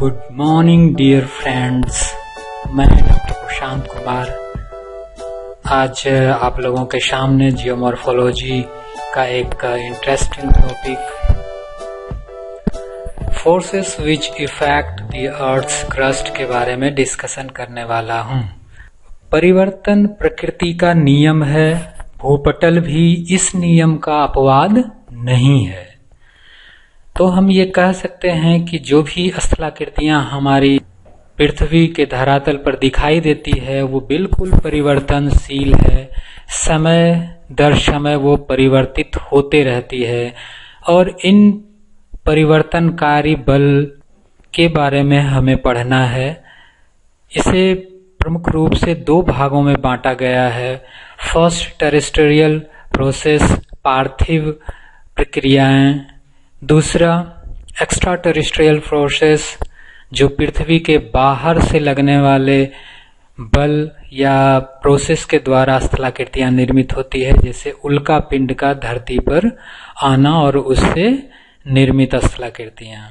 Good morning dear friends, मैं doctor Prashant Kumar आज आप लोगों के सामने जियोमॉर्फोलॉजी का एक interesting topic forces which effect the earth's crust के बारे में डिस्कशन करने वाला हूँ। परिवर्तन प्रकृति का नियम है, भूपटल भी इस नियम का अपवाद नहीं है। तो हम ये कह सकते हैं कि जो भी स्थलाकृतियां हमारी पृथ्वी के धरातल पर दिखाई देती है वो बिल्कुल परिवर्तनशील है। समय दर समय वो परिवर्तित होते रहती है और इन परिवर्तनकारी बल के बारे में हमें पढ़ना है। इसे प्रमुख रूप से दो भागों में बांटा गया है। फर्स्ट टेरेस्ट्रियल प्रोसेस, पार्थिव प्रक्रियाएं। दूसरा एक्स्ट्रा टेरेस्ट्रियल प्रोसेस, जो पृथ्वी के बाहर से लगने वाले बल या प्रोसेस के द्वारा स्थलाकृतियां निर्मित होती है, जैसे उल्का पिंड का धरती पर आना और उससे निर्मित स्थलाकृतियां।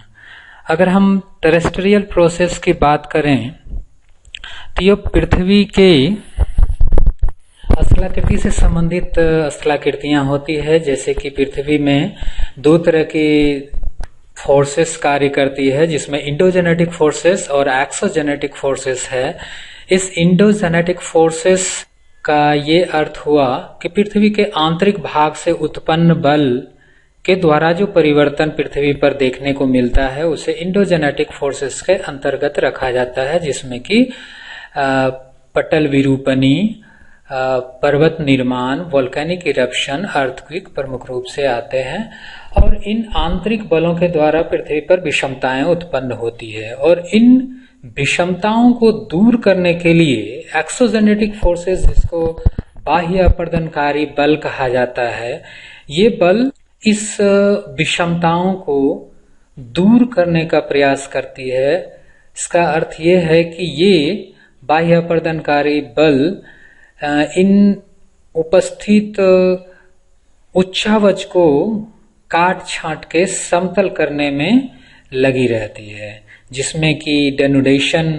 अगर हम टेरेस्ट्रियल प्रोसेस की बात करें तो यह पृथ्वी के स्थलाकृति से संबंधित स्थलाकृतियां होती है। जैसे कि पृथ्वी में दो तरह की फोर्सेस कार्य करती है, जिसमें इंडोजेनेटिक फोर्सेस और एक्सोजेनेटिक फोर्सेस है। इस इंडोजेनेटिक फोर्सेस का ये अर्थ हुआ कि पृथ्वी के आंतरिक भाग से उत्पन्न बल के द्वारा जो परिवर्तन पृथ्वी पर देखने को मिलता है उसे इंडोजेनेटिक फोर्सेस के अंतर्गत रखा जाता है, जिसमें कि पटल विरूपणी, पर्वत निर्माण, वोल्केनिक इरप्शन, अर्थक्वेक प्रमुख रूप से आते हैं। और इन आंतरिक बलों के द्वारा पृथ्वी पर विषमताएं उत्पन्न होती है और इन विषमताओं को दूर करने के लिए एक्सोजेनेटिक फोर्सेस, जिसको बाह्य अपर्दनकारी बल कहा जाता है, ये बल इस विषमताओं को दूर करने का प्रयास करती है। इसका अर्थ ये है कि ये बाह्य अपर्दनकारी बल इन उपस्थित उच्चावच को काट छांट के समतल करने में लगी रहती है, जिसमें कि डेनुडेशन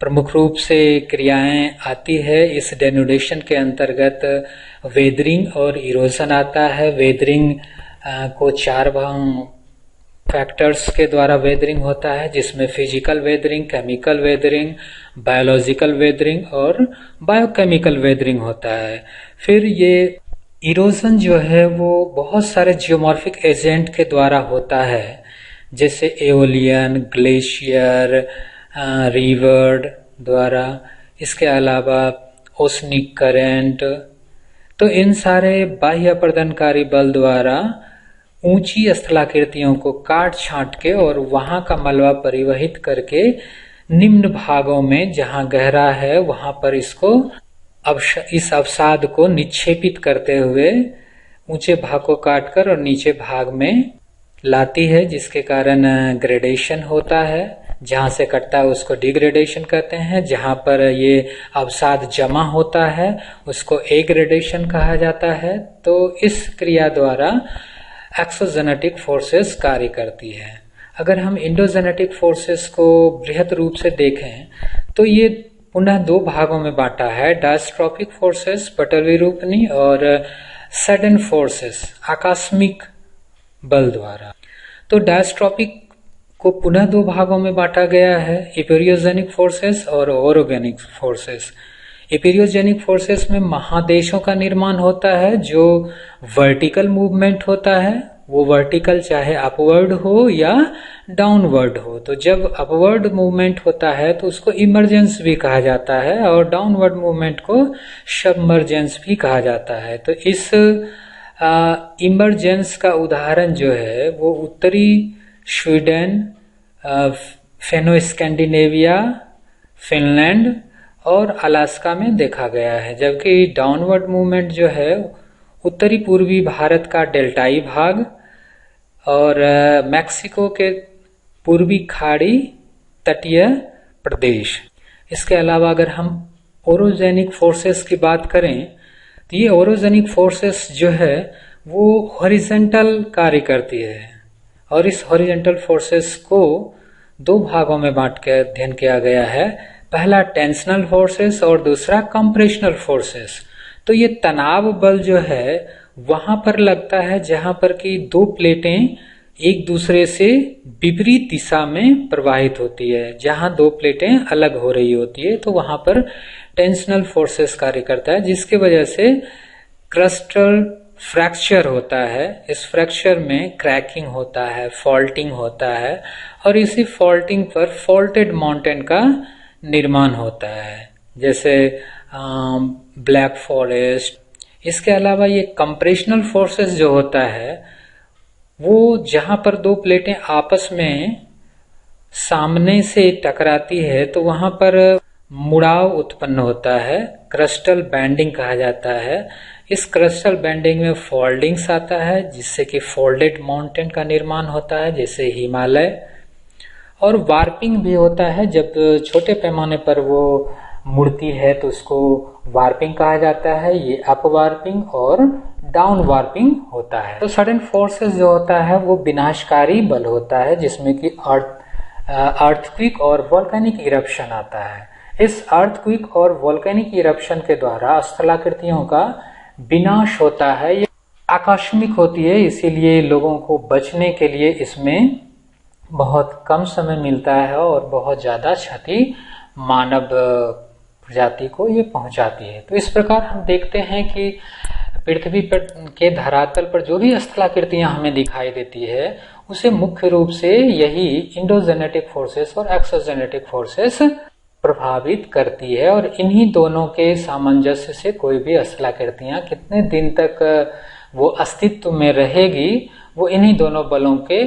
प्रमुख रूप से क्रियाएं आती है। इस डेनुडेशन के अंतर्गत वेदरिंग और इरोजन आता है। वेदरिंग को चार फैक्टर्स के द्वारा वेदरिंग होता है, जिसमें physical weathering, chemical weathering, biological weathering और बायोकेमिकल वेदरिंग होता है। फिर ये इरोजन जो है वो बहुत सारे जियोमॉर्फिक एजेंट के द्वारा होता है, जैसे एओलियन, ग्लेशियर, रिवर द्वारा। इसके अलावा ओसनिक करेंट। तो इन सारे बाह्य अपर्दनकारी बल द्वारा ऊंची स्थलाकृतियों को काट छांट के और वहां का मलबा परिवहित करके निम्न भागों में, जहां गहरा है, वहां पर इस अवसाद को निक्षेपित करते हुए ऊंचे भाग को काटकर और नीचे भाग में लाती है, जिसके कारण ग्रेडेशन होता है। जहां से कटता है उसको डिग्रेडेशन कहते हैं। जहां पर ये अवसाद जमा होता है उसको एग्रेडेशन कहा जाता है। तो इस क्रिया द्वारा एक्सोजेनेटिक फोर्सेस कार्य करती है। अगर हम इंडोजेनेटिक फोर्सेस को बृहद रूप से देखें तो ये पुनः दो भागों में बांटा है। डायस्ट्रोपिक फोर्सेस, पटल विरूपणी, और सडन फोर्सेस, आकस्मिक बल द्वारा। तो डायस्ट्रोपिक को पुनः दो भागों में बांटा गया है, इपेरियोजेनिक फोर्सेस और ओरोगेनिक फोर्सेस। इपेरियोजेनिक फोर्सेस में महादेशों का निर्माण होता है। जो वर्टिकल मूवमेंट होता है वो वर्टिकल चाहे अपवर्ड हो या डाउनवर्ड हो। तो जब अपवर्ड मूवमेंट होता है तो उसको इमरजेंस भी कहा जाता है और डाउनवर्ड मूवमेंट को सबमर्जेंस भी कहा जाता है। तो इस इमरजेंस का उदाहरण जो है वो उत्तरी स्वीडन, फेनो स्कैंडिनेविया, फिनलैंड और अलास्का में देखा गया है। जबकि डाउनवर्ड मूवमेंट जो है उत्तरी पूर्वी भारत का डेल्टाई भाग और मैक्सिको के पूर्वी खाड़ी तटीय प्रदेश। इसके अलावा अगर हम ओरोजेनिक फोर्सेस की बात करें तो ये ओरोजेनिक फोर्सेस जो है वो हॉरिजॉन्टल कार्य करती है और इस हॉरिजॉन्टल फोर्सेस को दो भागों में बांट के अध्ययन किया गया है। पहला टेंशनल फोर्सेस और दूसरा कंप्रेशनल फोर्सेस। तो ये तनाव बल जो है वहां पर लगता है जहां पर कि दो प्लेटें एक दूसरे से विपरीत दिशा में प्रवाहित होती है। जहां दो प्लेटें अलग हो रही होती है तो वहां पर टेंशनल फोर्सेस कार्य करता है, जिसकी वजह से क्रिस्टल फ्रैक्चर होता है। इस फ्रैक्चर में क्रैकिंग होता है, फॉल्टिंग होता है और इसी फॉल्टिंग पर फॉल्टेड माउंटेन का निर्माण होता है, जैसे ब्लैक फॉरेस्ट। इसके अलावा ये कंप्रेशनल फोर्सेस जो होता है वो जहां पर दो प्लेटें आपस में सामने से टकराती है तो वहां पर मुड़ाव उत्पन्न होता है, क्रिस्टल बैंडिंग कहा जाता है। इस क्रिस्टल बैंडिंग में फोल्डिंग्स आता है जिससे कि फोल्डेड माउंटेन का निर्माण होता है, जैसे हिमालय। और वार्पिंग भी होता है, जब छोटे पैमाने पर वो मुड़ती है तो उसको वार्पिंग कहा जाता है। ये अप वार्पिंग और डाउन वार्पिंग होता है। तो सडन फोर्सेस जो होता है वो विनाशकारी बल होता है, जिसमें कि अर्थक्वेक और वोल्केनिक इरप्शन आता है। इस अर्थक्वेक और वोल्केनिक इरप्शन के द्वारा स्थलाकृतियों का विनाश होता है। ये आकस्मिक होती है, इसीलिए लोगों को बचने के लिए इसमें बहुत कम समय मिलता है और बहुत ज्यादा क्षति मानव प्रजाति को ये पहुंचाती है। तो इस प्रकार हम देखते हैं कि पृथ्वी पर के धरातल पर जो भी स्थलाकृतियां हमें दिखाई देती है उसे मुख्य रूप से यही इंडोजेनेटिक फोर्सेस और एक्सोजेनेटिक फोर्सेस प्रभावित करती है। और इन्हीं दोनों के सामंजस्य से कोई भी स्थलाकृतियां कितने दिन तक वो अस्तित्व में रहेगी वो इन्हीं दोनों बलों के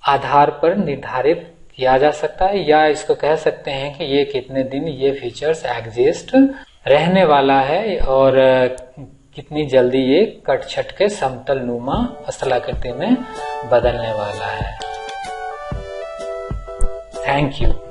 आधार पर निर्धारित किया जा सकता है, या इसको कह सकते हैं कि ये कितने दिन ये फीचर्स एग्जिस्ट रहने वाला है और कितनी जल्दी ये कट छट के समतल नुमा स्थलाकृति में बदलने वाला है। Thank you.